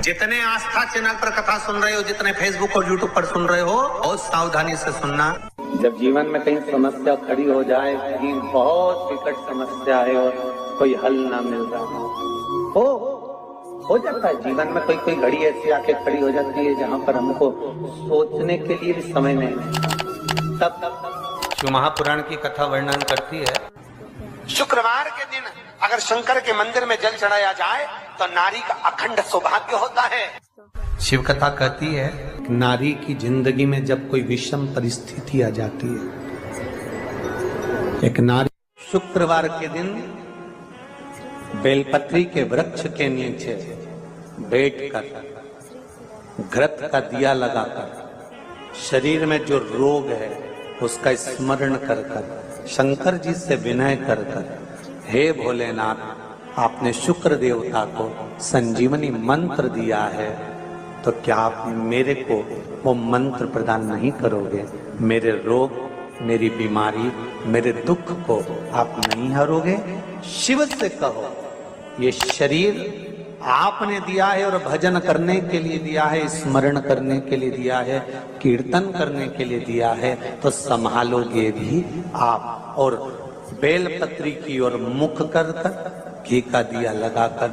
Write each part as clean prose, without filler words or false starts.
जितने आस्था चैनल पर कथा सुन रहे हो, जितने फेसबुक और यूट्यूब पर सुन रहे हो, बहुत सावधानी से सुनना। जब जीवन में कहीं समस्या खड़ी हो जाए, कहीं बहुत विकट समस्या है और कोई हल ना मिल रहा हो जाता है जीवन में, कोई घड़ी ऐसी आके खड़ी हो जाती है जहाँ पर हमको सोचने के लिए भी समय नहीं। तब शिव महापुराण की कथा वर्णन करती है, शुक्रवार के दिन अगर शंकर के मंदिर में जल चढ़ाया जाए तो नारी का अखंड सौभाग्य होता है। शिव कथा कहती है, नारी की जिंदगी में जब कोई विषम परिस्थिति आ जाती है, एक नारी शुक्रवार के दिन बेलपत्री के वृक्ष के नीचे बैठकर घृत का दिया लगाकर शरीर में जो रोग है उसका स्मरण कर कर शंकर जी से विनय कर कर, हे भोलेनाथ, आपने शुक्र देवता को संजीवनी मंत्र दिया है, तो क्या आप मेरे को वो मंत्र प्रदान नहीं करोगे? मेरे रोग, मेरी बीमारी, मेरे दुख को आप नहीं हरोगे? शिव से कहो, ये शरीर आपने दिया है और भजन करने के लिए दिया है, स्मरण करने के लिए दिया है, कीर्तन करने के लिए दिया है, तो संभालोगे भी आप। और बेलपत्री की ओर मुख कर कर घी का दिया लगाकर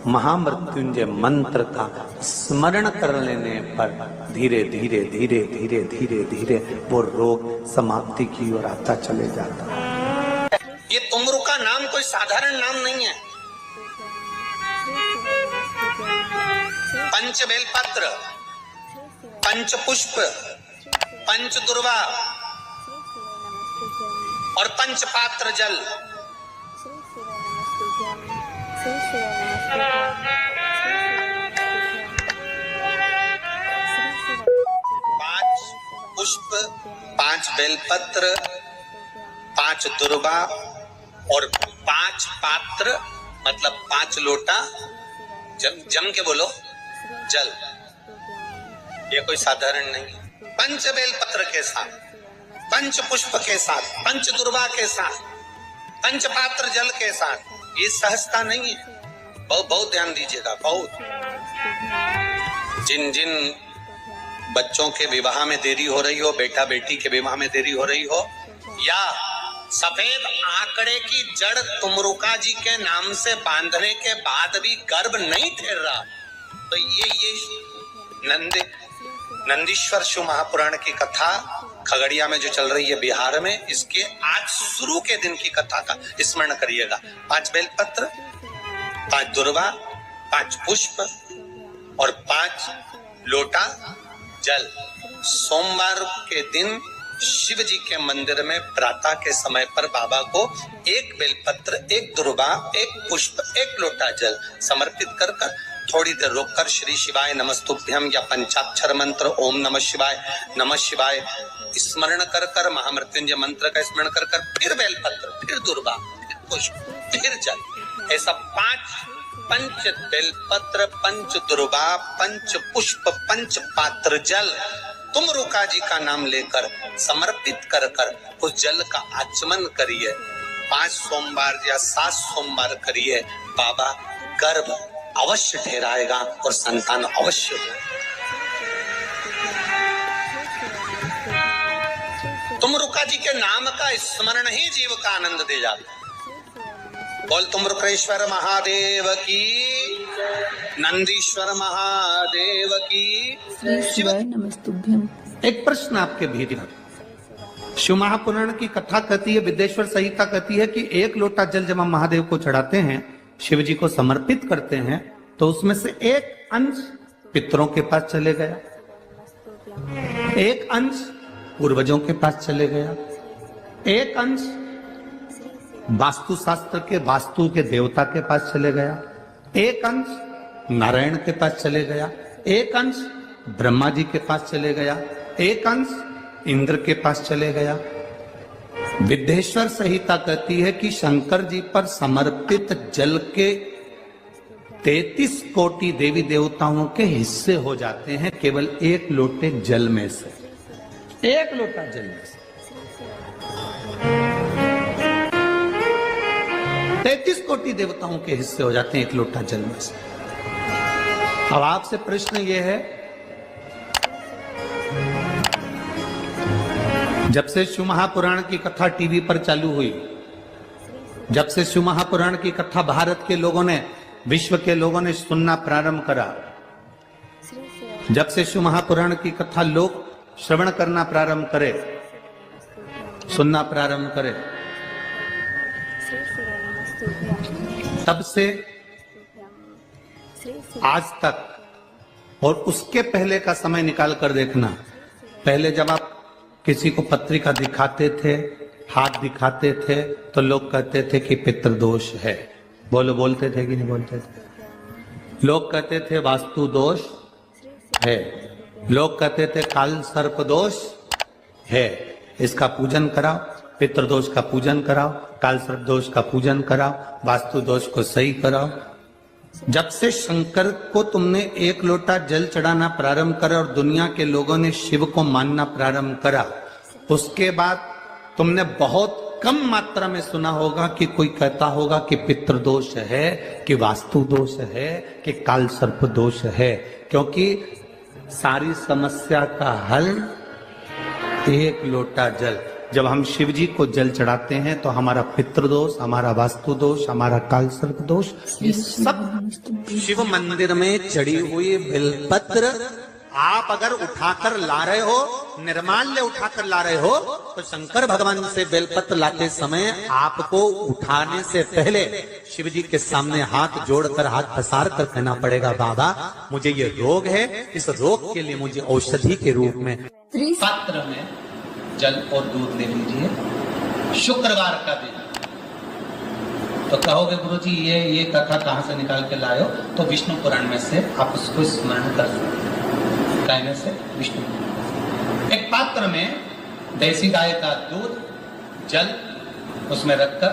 महामृत्युंजय मंत्र का स्मरण कर लेने पर धीरे धीरे धीरे धीरे धीरे धीरे वो रोग समाप्ति की ओर आता चले जाता है। ये तुमरू का नाम कोई साधारण नाम नहीं है। पंच बेलपत्र, पंच पुष्प, पंच दुर्वा और पंच पात्र जल, पांच पुष्प, पांच बेलपत्र, पांच दुर्वा और पांच पात्र, मतलब 5 लोटा जम के बोलो जल। ये कोई साधारण नहीं। पंच बेलपत्र के साथ, पंच पुष्प के साथ, पंच दुर्वा के साथ, पंच पात्र जल के साथ, ये सहजता नहीं है। बहुत ध्यान दीजिएगा। बहुत जिन जिन बच्चों के विवाह में देरी हो रही हो, बेटा बेटी के विवाह में देरी हो रही हो, या सफेद आंकड़े की जड़ तुमरुका जी के नाम से बांधने के बाद भी गर्भ नहीं ठहर रहा, तो ये नंदीश्वर शिव महापुराण की कथा खगड़िया में जो चल रही है बिहार में, इसके आज शुरू के दिन की कथा का स्मरण करिएगा। 5 बेलपत्र, 5 दुर्वा, 5 पुष्प और 5 लोटा जल। सोमवार के दिन शिव जी के मंदिर में प्रातः के समय पर बाबा को 1 बेलपत्र, 1 दुर्वा, 1 पुष्प, 1 लोटा जल समर्पित कर कर थोड़ी देर रोककर श्री शिवाय नमस्तुभ्यम या पंचाक्षर मंत्र ओम नमः शिवाय स्मरण कर कर, महामृत्युंजय मंत्र का स्मरण कर कर, फिर बेलपत्र, फिर दुर्वा, फिर पुष्प, फिर जल। ऐसा 5 पंच बेलपत्र, पंच दुर्वा, पंच पुष्प, पंच पात्र जल तुमरुका जी का नाम लेकर समर्पित कर कर उस जल का आचमन करिए। 5 सोमवार या 7 सोमवार करिए, बाबा गर्भ अवश्य ठहराएगा और संतान अवश्य हो। तुमरुका जी के नाम का स्मरण ही जीव का आनंद दे जाता है। बोल तुमरुकेश्वर महादेव की, नंदीश्वर महादेव की। शिवाय नमस्तुभ्यम। एक प्रश्न आपके भीतर, शिव महापुराण की कथा कहती है, विद्येश्वर संहिता कहती है कि 1 लोटा जल जब हम महादेव को चढ़ाते हैं, शिव जी को समर्पित करते हैं, तो उसमें से 1 अंश पितरों के पास चले गया, 1 अंश पूर्वजों के पास चले गया, 1 अंश वास्तु शास्त्र के वास्तु के देवता के पास चले गया, 1 अंश नारायण के पास चले गया, 1 अंश ब्रह्मा जी के पास चले गया, 1 अंश इंद्र के पास चले गया। विद्येश्वर संहिता कहती है कि शंकर जी पर समर्पित जल के 33 कोटि देवी देवताओं के हिस्से हो जाते हैं केवल 1 लोटे जल में से, 1 लोटा जल में से। 33 कोटि देवताओं के हिस्से हो जाते हैं 1 लोटा जल में से। अब आपसे प्रश्न ये है, जब से शिव महापुराण की कथा टीवी पर चालू हुई, जब से शिव महापुराण की कथा भारत के लोगों ने, विश्व के लोगों ने सुनना प्रारंभ करा, जब से शिव महापुराण की कथा लोग श्रवण करना प्रारंभ करे, सुनना प्रारंभ करे, तब से आज तक और उसके पहले का समय निकाल कर देखना। पहले जब आप किसी को पत्रिका दिखाते थे, हाथ दिखाते थे, तो लोग कहते थे कि पितृदोष है। बोलते थे कि नहीं बोलते थे? लोग कहते थे वास्तु दोष है, लोग कहते थे काल सर्प दोष है, इसका पूजन कराओ, पितृदोष का पूजन कराओ, काल सर्प दोष का पूजन कराओ, वास्तु दोष को सही कराओ। जब से शंकर को तुमने एक लोटा जल चढ़ाना प्रारंभ करा और दुनिया के लोगों ने शिव को मानना प्रारंभ करा, उसके बाद तुमने बहुत कम मात्रा में सुना होगा कि कोई कहता होगा कि पितृदोष है, कि वास्तु दोष है, कि काल सर्प दोष है। क्योंकि सारी समस्या का हल एक लोटा जल। जब हम शिव जी को जल चढ़ाते हैं तो हमारा पितृदोष, हमारा वास्तु दोष, हमारा काल सर्प दोष, ये सब शिव मंदिर में चढ़ी हुई बेलपत्र आप अगर उठाकर ला रहे हो, निर्माल्य उठाकर ला रहे हो, तो शंकर भगवान से बेलपत्र लाते समय आपको उठाने से पहले शिव जी के सामने हाथ जोड़कर, हाथ पसार कर कहना पड़ेगा, बाबा मुझे ये रोग है, इस रोग के लिए मुझे औषधि के रूप में पात्र में जल और दूध ले लीजिए। शुक्रवार का दिन तो कहोगे गुरुजी ये कथा कहां से निकाल के लाए हो? तो विष्णु पुराण में से आप उसको स्मरण कर सकते। कहने से विष्णु, एक पात्र में देसी गाय का दूध, जल उसमें रखकर,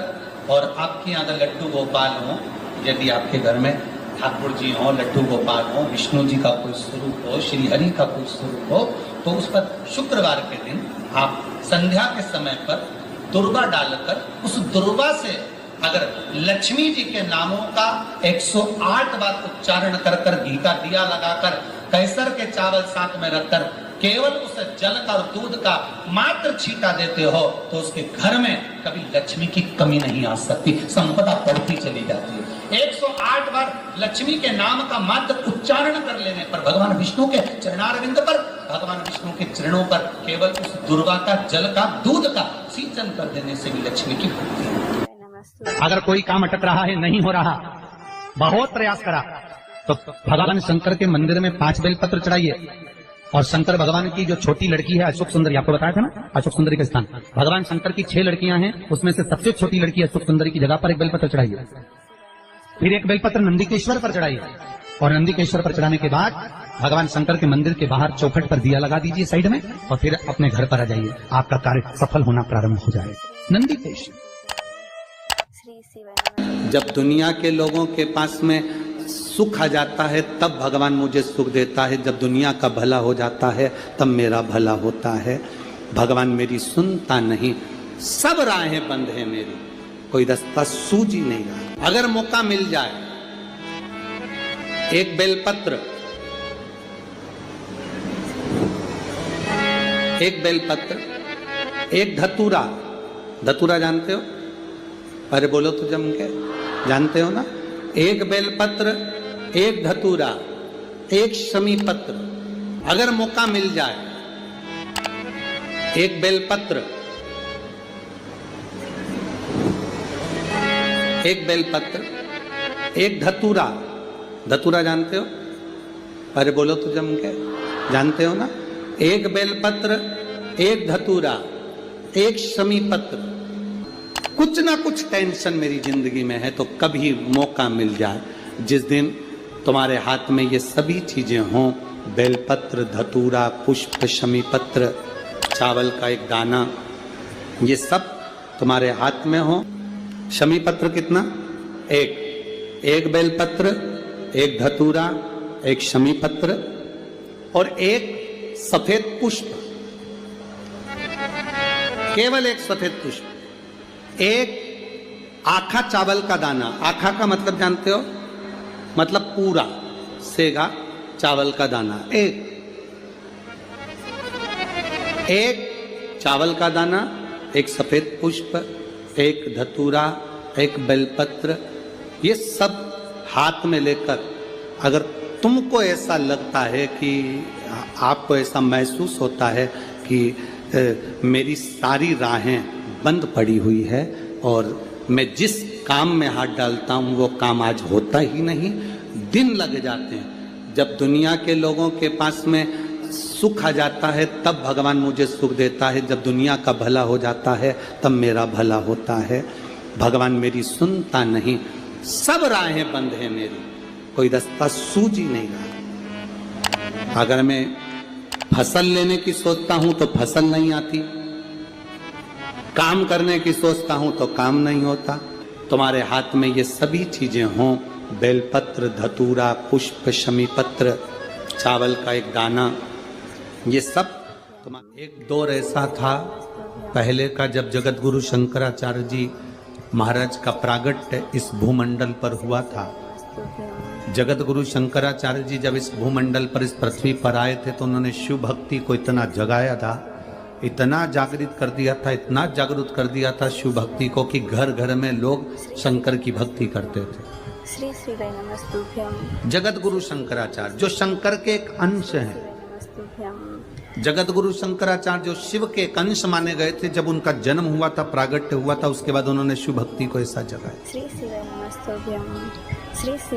और आपके यहाँ अगर लड्डू गोपाल हो, यदि आपके घर में ठाकुर जी हो, लड्डू गोपाल हो, विष्णु जी का कोई स्वरूप हो, श्री हरि का कोई स्वरूप हो, तो उस पर शुक्रवार के दिन आप संध्या के समय पर दुर्वा डालकर, उस दुर्वा से अगर लक्ष्मी जी के नामों का 108 बार उच्चारण कर कर, घी का दिया लगाकर, कैसर के चावल साथ में रखकर केवल उस जल का और दूध का मात्र छींटा देते हो, तो उसके घर में कभी लक्ष्मी की कमी नहीं आ सकती, संपदा बढ़ती चली जाती है। 108 बार लक्ष्मी के नाम का मात्र उच्चारण कर लेने पर, भगवान विष्णु के चरणारविंद पर, भगवान विष्णु के चरणों पर केवल उस दुर्वा का जल का, दूध का सिंचन कर देने से भी लक्ष्मी की भक्ति है। अगर कोई काम अटक रहा है, नहीं हो रहा, बहुत प्रयास करा, तो भगवान शंकर के मंदिर में 5 बेलपत्र चढ़ाइए। और शंकर भगवान की जो छोटी लड़की है अशोक सुंदरी, आपको बताया था ना, अशोक सुंदरी का स्थान, भगवान शंकर की 6 लड़कियां हैं, उसमें से सबसे छोटी लड़की अशोक सुंदरी की जगह पर एक बेलपत्र चढ़ाइए। फिर एक बेलपत्र नंदीकेश्वर पर चढ़ाइए, और नंदीकेश्वर पर चढ़ाने के बाद भगवान शंकर के मंदिर के बाहर चौखट पर दिया लगा दीजिए साइड में, और फिर अपने घर पर आ जाइए, आपका कार्य सफल होना प्रारंभ हो जाए। नंदीकेश्वर। जब दुनिया के लोगों के पास में सुख आ जाता है तब भगवान मुझे सुख देता है, जब दुनिया का भला हो जाता है तब मेरा भला होता है। भगवान मेरी सुनता नहीं, सब राहें बंद है मेरी, कोई रास्ता सूझ ही नहीं रहा। अगर मौका मिल जाए, एक बेलपत्र, एक बेलपत्र, एक धतूरा, धतूरा जानते हो? अरे बोलो तो जम के, जानते हो ना? एक बेलपत्र, एक धतूरा, एक शमी पत्र, अगर मौका मिल जाए, एक बेलपत्र, एक बेलपत्र, एक धतूरा, धतूरा जानते हो? अरे बोलो तो जम के, जानते हो ना? एक बेलपत्र, एक धतूरा, एक शमी पत्र। कुछ ना कुछ टेंशन मेरी जिंदगी में है, तो कभी मौका मिल जाए, जिस दिन तुम्हारे हाथ में ये सभी चीजें हों, बेलपत्र, धतूरा, पुष्प, शमी पत्र, चावल का एक दाना, ये सब तुम्हारे हाथ में हो। शमी पत्र कितना? एक बेलपत्र, एक धतूरा, एक शमी पत्र और एक सफेद पुष्प, केवल एक सफेद पुष्प, एक आखा चावल का दाना। आखा का मतलब जानते हो? मतलब पूरा, सेगा चावल का दाना, एक चावल का दाना, एक सफेद पुष्प, एक धतूरा, एक बेलपत्र, ये सब हाथ में लेकर अगर तुमको ऐसा लगता है कि आपको ऐसा महसूस होता है कि मेरी सारी राहें बंद पड़ी हुई है और मैं जिस काम में हाथ डालता हूँ वो काम आज होता ही नहीं, दिन लग जाते हैं। जब दुनिया के लोगों के पास में सुख आ जाता है तब भगवान मुझे सुख देता है, जब दुनिया का भला हो जाता है तब मेरा भला होता है। भगवान मेरी सुनता नहीं, सब राहें बंद है मेरी, कोई रास्ता सूझ ही नहीं रहा। अगर मैं फसल लेने की सोचता हूं तो फसल नहीं आती, काम करने की सोचता हूं तो काम नहीं होता। तुम्हारे हाथ में ये सभी चीजें हों, बेलपत्र, धतूरा, पुष्प, शमी पत्र, चावल का एक दाना, ये सब तुम्हारा। एक दौर ऐसा था पहले का जब जगत गुरु शंकराचार्य जी महाराज का प्रागट्य इस भूमंडल पर हुआ था। जगत गुरु शंकराचार्य जी जब इस भूमंडल पर, इस पृथ्वी पर आए थे तो उन्होंने शिव भक्ति को इतना जगाया था, इतना जागृत कर दिया था, इतना जागरूक कर दिया था शिव भक्ति को कि घर घर में लोग शंकर की भक्ति करते थे। श्री श्री नमस्तुभ्यं। जगत गुरु शंकराचार्य जो शंकर के एक अंश हैं, जगत गुरु शंकराचार्य जो शिव के एक अंश माने गए थे, जब उनका जन्म हुआ था, प्रागट्य हुआ था, उसके बाद उन्होंने शिव भक्ति को ऐसा जगाया। श्री श्री नमस्तुभ्यं। श्री श्री